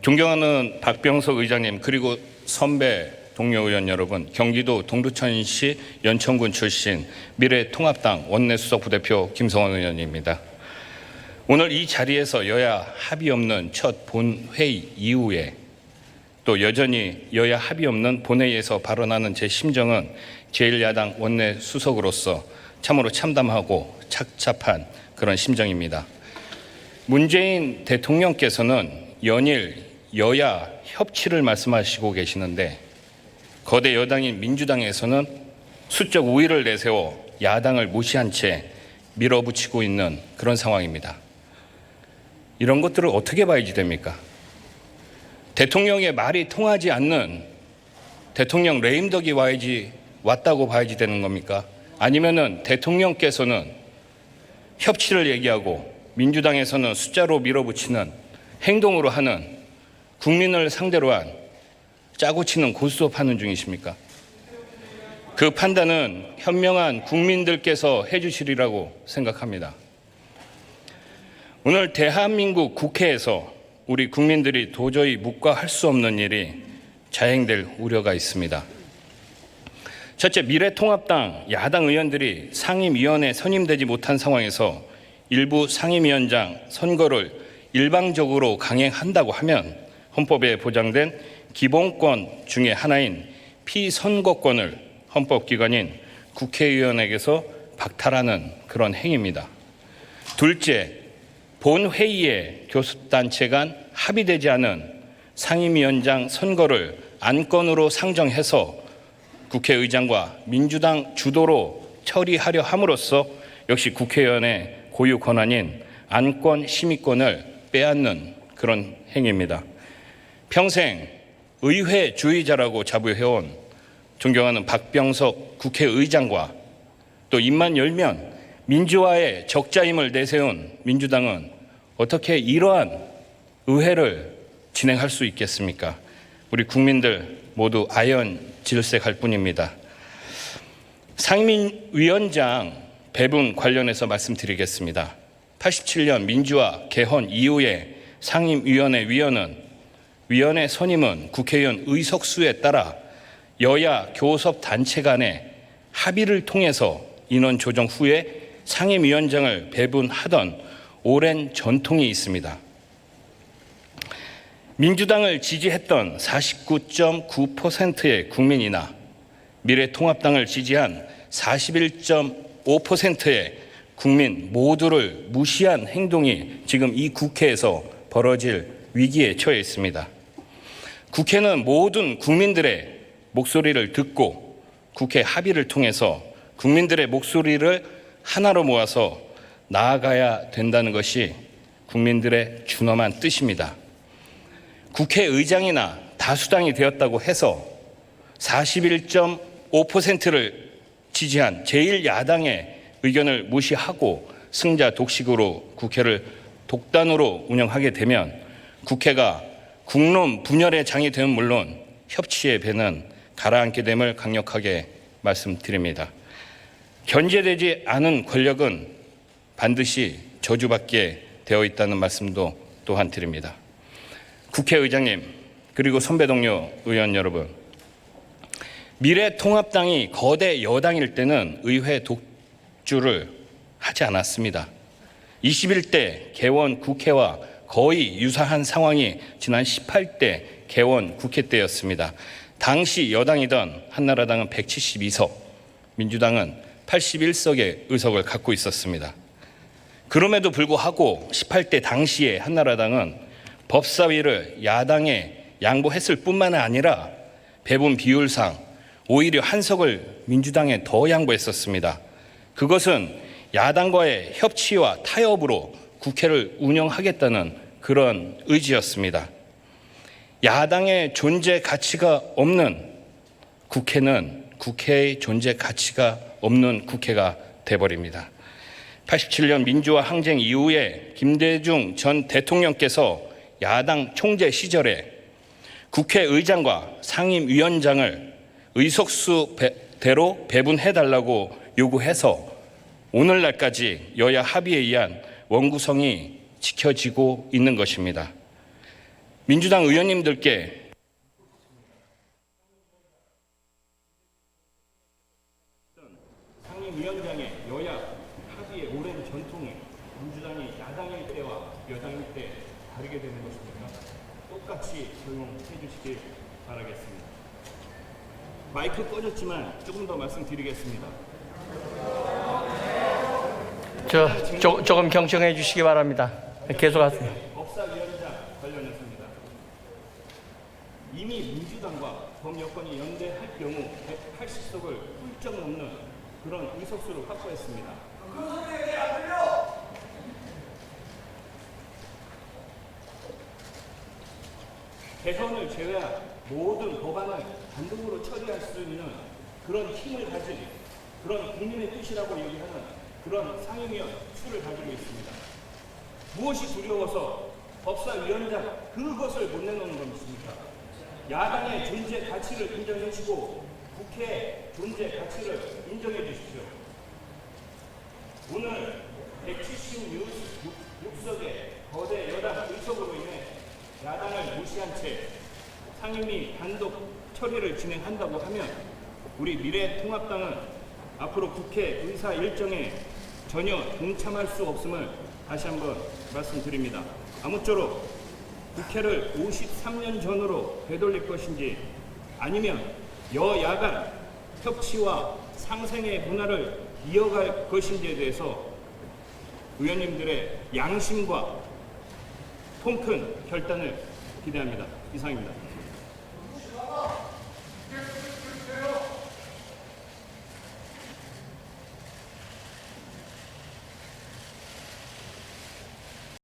존경하는 박병석 의장님, 그리고 선배 동료 의원 여러분, 경기도 동두천시 연천군 출신 미래통합당 원내수석 부대표 김성원 의원입니다. 오늘 이 자리에서 여야 합의 없는 첫 본회의 이후에 또 여전히 여야 합의 없는 본회의에서 발언하는 제 심정은 제1야당 원내수석으로서 참으로 참담하고 착잡한 그런 심정입니다. 문재인 대통령께서는 연일 여야 협치를 말씀하시고 계시는데 거대 여당인 민주당에서는 수적 우위를 내세워 야당을 무시한 채 밀어붙이고 있는 그런 상황입니다. 이런 것들을 어떻게 봐야지 됩니까? 대통령의 말이 통하지 않는 대통령 레임덕이 왔다고 봐야지 되는 겁니까? 아니면은 대통령께서는 협치를 얘기하고 민주당에서는 숫자로 밀어붙이는 행동으로 하는 국민을 상대로 한 짜고 치는 고스톱하는 중이십니까? 그 판단은 현명한 국민들께서 해주시리라고 생각합니다. 오늘 대한민국 국회에서 우리 국민들이 도저히 묵과할 수 없는 일이 자행될 우려가 있습니다. 첫째, 미래통합당 야당 의원들이 상임위원회에 선임되지 못한 상황에서 일부 상임위원장 선거를 일방적으로 강행한다고 하면 헌법에 보장된 기본권 중에 하나인 피선거권을 헌법기관인 국회의원에게서 박탈하는 그런 행위입니다. 둘째, 본회의에 교섭단체 간 합의되지 않은 상임위원장 선거를 안건으로 상정해서 국회의장과 민주당 주도로 처리하려 함으로써 역시 국회의원의 고유 권한인 안건 심의권을 빼앗는 그런 행위입니다. 평생 의회주의자라고 자부해온 존경하는 박병석 국회의장과 또 입만 열면 민주화의 적자임을 내세운 민주당은 어떻게 이러한 의회를 진행할 수 있겠습니까? 우리 국민들 모두 아연질색할 뿐입니다. 상임위원장 배분 관련해서 말씀드리겠습니다. 87년 민주화 개헌 이후에 상임위원회 위원회 선임은 국회의원 의석수에 따라 여야 교섭단체 간의 합의를 통해서 인원 조정 후에 상임위원장을 배분하던 오랜 전통이 있습니다. 민주당을 지지했던 49.9%의 국민이나 미래통합당을 지지한 41.5%의 국민 모두를 무시한 행동이 지금 이 국회에서 벌어질 위기에 처해 있습니다. 국회는 모든 국민들의 목소리를 듣고 국회 합의를 통해서 국민들의 목소리를 하나로 모아서 나아가야 된다는 것이 국민들의 준엄한 뜻입니다. 국회의장이나 다수당이 되었다고 해서 41.5%를 지지한 제1야당의 의견을 무시하고 승자 독식으로 국회를 독단으로 운영하게 되면 국회가 국론 분열의 장이 되면 물론 협치의 배는 가라앉게 됨을 강력하게 말씀드립니다. 견제되지 않은 권력은 반드시 저주받게 되어 있다는 말씀도 또한 드립니다. 국회의장님, 그리고 선배 동료 의원 여러분, 미래통합당이 거대 여당일 때는 의회 독주를 하지 않았습니다. 21대 개원 국회와 거의 유사한 상황이 지난 18대 개원 국회 때였습니다. 당시 여당이던 한나라당은 172석, 민주당은 81석의 의석을 갖고 있었습니다. 그럼에도 불구하고 18대 당시에 한나라당은 법사위를 야당에 양보했을 뿐만 아니라 배분 비율상 오히려 한 석을 민주당에 더 양보했었습니다. 그것은 야당과의 협치와 타협으로 국회를 운영하겠다는 그런 의지였습니다. 야당의 존재 가치가 없는 국회는 국회의 존재 가치가 없는 국회가 돼버립니다. 87년 민주화 항쟁 이후에 김대중 전 대통령께서 야당 총재 시절에 국회의장과 상임위원장을 의석수대로 배분해달라고 요구해서 오늘날까지 여야 합의에 의한 원구성이 지켜지고 있는 것입니다. 민주당 의원님들께 상임위원장의 여야 합의의 오랜 전통이 민주당이 야당일 때와 여당일 때 다르게 되는 것입니까? 똑같이 적용해 주시길 바라겠습니다. 마이크 꺼졌지만 조금 더 말씀드리겠습니다. 조금 경청해 주시기 바랍니다. 계속하세요. 법사위원장 관련해서입니다. 이미 민주당과 범여권이 연대할 경우 180석을 훌쩍 넘는 그런 의석수를 확보했습니다. 개헌을 제외한 모든 법안을 단독으로 처리할 수 있는 그런 힘을 가진 그런 국민의 뜻이라고 얘기하는 그런 상임위원 수를 가지고 있습니다. 무엇이 두려워서 법사위원장 그것을 못 내놓는 것입니까? 야당의 존재 가치를 인정해 주시고 국회의 존재 가치를 인정해 주십시오. 오늘 176석의 거대 여당 의석으로 인해 야당을 무시한 채 상임위 단독 처리를 진행한다고 하면 우리 미래통합당은 앞으로 국회 의사 일정에 전혀 동참할 수 없음을 다시 한번 말씀드립니다. 아무쪼록 국회를 53년 전으로 되돌릴 것인지 아니면 여야간 협치와 상생의 문화를 이어갈 것인지에 대해서 의원님들의 양심과 통큰 결단을 기대합니다. 이상입니다.